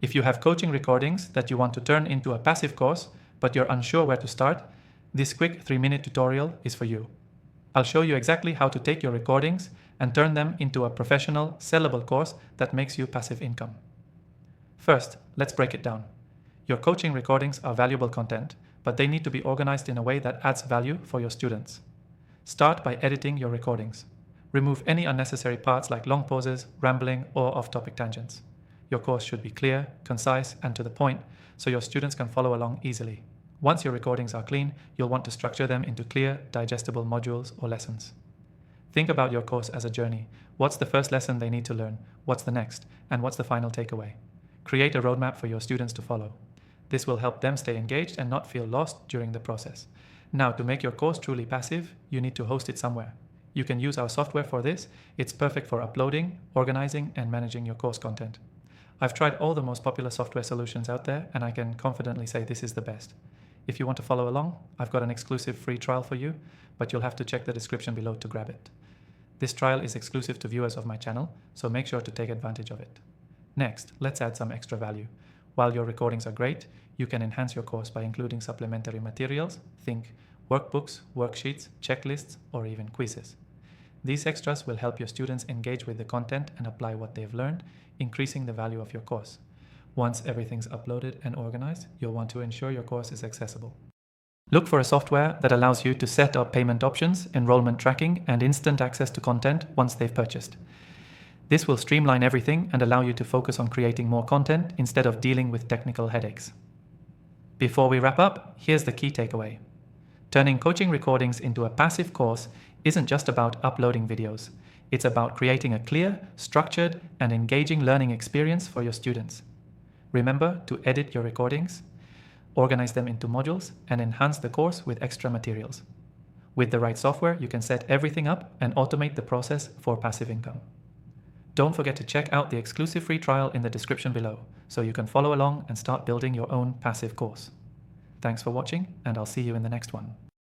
If you have coaching recordings that you want to turn into a passive course, but you're unsure where to start, this quick 3-minute tutorial is for you. I'll show you exactly how to take your recordings and turn them into a professional, sellable course that makes you passive income. First, let's break it down. Your coaching recordings are valuable content, but they need to be organized in a way that adds value for your students. Start by editing your recordings. Remove any unnecessary parts like long pauses, rambling, or off-topic tangents. Your course should be clear, concise, and to the point, so your students can follow along easily. Once your recordings are clean, you'll want to structure them into clear, digestible modules or lessons. Think about your course as a journey. What's the first lesson they need to learn? What's the next? And what's the final takeaway? Create a roadmap for your students to follow. This will help them stay engaged and not feel lost during the process. Now, to make your course truly passive, you need to host it somewhere. You can use our software for this. It's perfect for uploading, organizing, and managing your course content. I've tried all the most popular software solutions out there, and I can confidently say this is the best. If you want to follow along, I've got an exclusive free trial for you, but you'll have to check the description below to grab it. This trial is exclusive to viewers of my channel, so make sure to take advantage of it. Next, let's add some extra value. While your recordings are great, you can enhance your course by including supplementary materials. Think workbooks, worksheets, checklists, or even quizzes. These extras will help your students engage with the content and apply what they've learned, increasing the value of your course. Once everything's uploaded and organized, you'll want to ensure your course is accessible. Look for a software that allows you to set up payment options, enrollment tracking, and instant access to content once they've purchased. This will streamline everything and allow you to focus on creating more content instead of dealing with technical headaches. Before we wrap up, here's the key takeaway. Turning coaching recordings into a passive course isn't just about uploading videos. It's about creating a clear, structured, and engaging learning experience for your students. Remember to edit your recordings, organize them into modules, and enhance the course with extra materials. With the right software, you can set everything up and automate the process for passive income. Don't forget to check out the exclusive free trial in the description below, so you can follow along and start building your own passive course. Thanks for watching, and I'll see you in the next one.